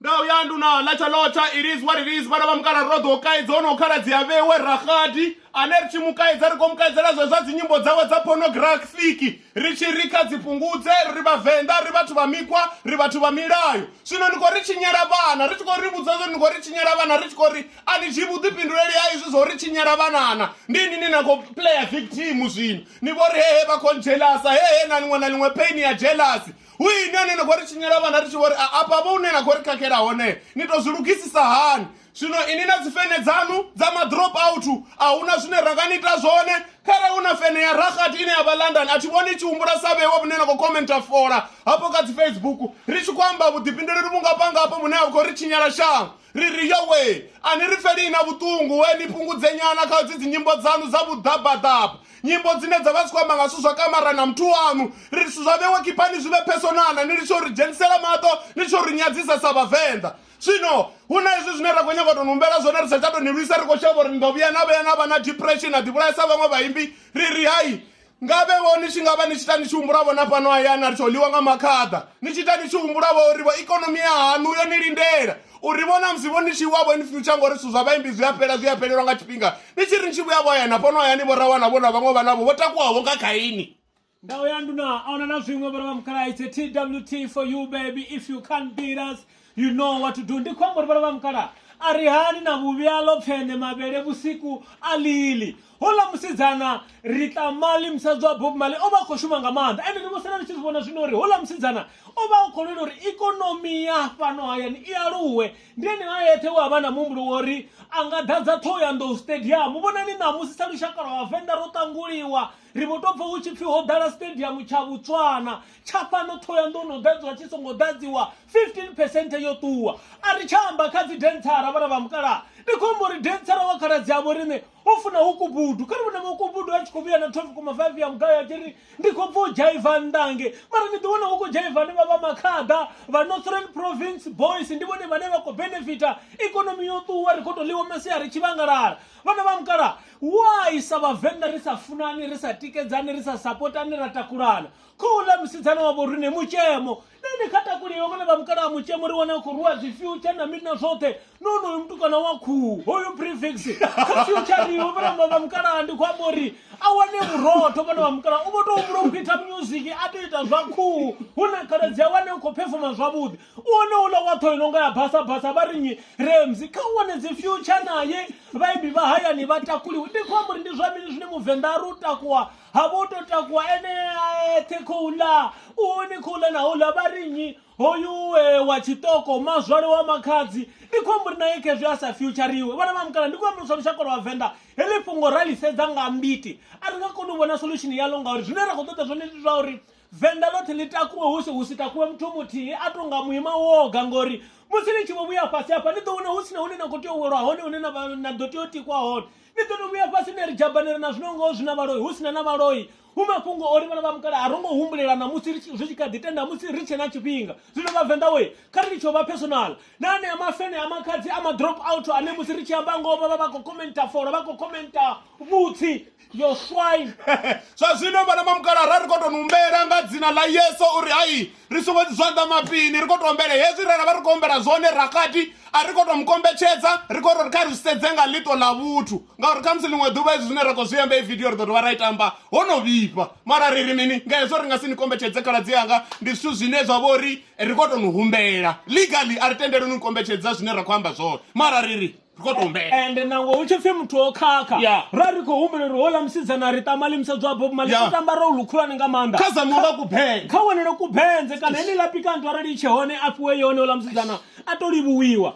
Now yandu na lacha it is what it is bana bamkala rodo kaidzo ono khala dziavewe rahati anerchi mukaidza riko mukaidzela zvezva nyimbo dzawe dza pornographic richirika dzipungudze rivavenda rivathu vamikwa rivathu vamilayo zvino ndiko richinyara vana richiko ribudza zvo ndiko richinyara vana richiko ri anijibudi pindureli ya izvi zvo richinyara vanana ndini ninako player victim zvino nivori hehe vakonjelasa hehe nanimwe pain ya jealousy uyi nene ngori chinyara vana richivori apa vonena ngori kakera hone nitozvirukisisa hani zvino inina dzifene dzanu dzama drop out auna zvine rakanita zvone kare una fene ya rahati ine yava London achivoni chiumbura savewo munena ko commenta fora hapo kati Facebook richikwamba kudipinduriri mungapanga apo mune yako richinyara shangu riri yowe ani riferi ina vutungu weni pungudze nyana kadzidzi nyimbo dzanu dzavudhabhadhabha nyimbo dzine dzavasikwamba ngasu zvakamarana mtu wanu ririsu zvavewe kipani zvive personana niricho rijenisela mato niricho rinyadzisa savavenda zvino una izvi zvine rakonyangotonumbera zvona risachadonirwisa rikoshavori ndovuya navana na depression adivurayisa vamwe vaimbi riri hai ngavewo nichingava nichita nichiumburavo napano ayana richoliwa ngamakadha nichita nichiumburavo rivo ikonomi yahanuyo nilindera urivona mzivo nichiwavo in future ngori su zvavaimbi zviyapererwa ngachipinga nichiri nichivuyavo ayana pano ayani vorawana vona vamwe vanavo votakuwavo ngakaini ndau yanduna aona na zvimwe vana vamukara it's a TWT for you baby if you can't beat us you know what to do ndikwambori vana vamukara arihani na vuvyalo pfene mavele vusiku alili hola musidzana ritamali msadzwa bob mali oba khoshuma ngamanda ende ndivosana nichizivona zvinori hola musidzana oba ukhonela uri ikonomi ya fano ayani iyaluwe ndeni ayete wavana mumbulo wori angadadza thoya ndo stadium ubonani namusi salushakara wavenda rotanguliwa rivotobva uchipfi hodala stadium chavutswana chapano thoya ndono dadzwa chisongo dadziwa 15% yotuwa arichamba kadzi dentara vana vamukala ndikombori dentara wakara dzavo rine ufuna ukubudu kari vana ukubudu achikubuya na 12.5 ya mgaya achiri ndikobva ujaiva ndange mara ndidiona uku jaiva ni vava makadha va Northern Province boys ndivone vane vako benefita economy yotuwa rikotoliwa masi arichivangarara vana vamukala why savavenda risafunani risatikedzani risasapotani ratakurana kula musidzana wavo rine Mutshemo nene katakuliwa vana vamukala Mutshemo riwana kurua future na mina zote nono mtukana wa Khuhu hoyu prifix future riwo vana vamukala ndikwambori awane uroto vana vamukala uboto umropita music atoita zva Khuhu una karadzi awane ko performance zvabudi uone ula watho inonga ya basa varinyi Remzi kawane the future naye vaibi vahayani vatakuliwa ndikwambori ndizvamini zvine muvenda rutakuwa havototakuwa ene tekula uone kula na ula varinyi hoyu wachitoko mazwale wa makadzi ndikombori naye kezvi asa future riwe vana vamukala ndikombori sorushakoro wavenda hele fungo ralisedza ngambiti aringakoni vona solution yalo ngauri zvinera kutota zvone zvauri venda loti litakuwe husitakuwe mutumuti atonga muima woga ngori musini chivovuya pasi apa nditoona usina unena kuti owerwa hone unena na dototi kwa hone nditonovuya pasi nerijabanira na zvinongo zvina varoi husina na varoi umafungo ori vana vamukala arongo humbulelana musi zvichikadhitenda musi richena chipinga zvino vavenda we kari richova personal nane amafene amakadzi amadrop out ane musi richiyamba ngoma vavakokomenta fora vakokomenta vutsi yo swine zvazvino vana vamukala rarikotonumbera ngadzina la Yesu uri hai risungozvanda mapini rikotombere hezvi rana vari kuombera zvone rakati arikotomukombechedza rikoto rikarisedzenga lito lavutu ngauri kamusilimwe dhuva izvi zvine rakozviyamba ividhiyo ritotova raitamba honovipa mara riri mini ngaizvo ringasindikombechedze kala dziyanga ndizvitu zvine zvavori rikotonuhumbera legally aritenderi nikombechedza zvine rakuamba zvoro mara riri and nango uchifhe mtu okaka rariko humberero hola musidzana ritamali msadzwa bob mali kutamba ro lukhulani ngamanda kaza muva kubhenga kawanero kubhenze kana eni lapika ndo arali chehone apiwe yone hola musidzana atolibuwiwa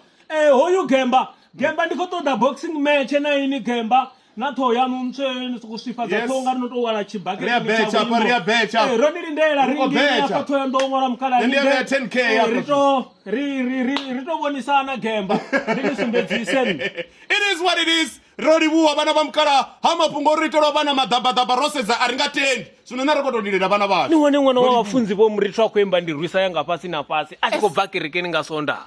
hoyu gemba ndikotoda boxing match na ini gemba nathoya mumtsweni sokusifadza thonga rinotowala chibhake ria becha ronilindela ringi akathoya ndongora mkala ndi 10k ritobonisana gemba ndinisumbedziseni it is what it is rorivuwa vana vamukala hamapungo ritolo vana madhabhadhabha rosedza aringatendi zvino narikotodilera vana vacho niwone mwana wavafunzi vomuritsva kuemba ndirwisa yanga pasi napasi achikobva kerekeni ngasonda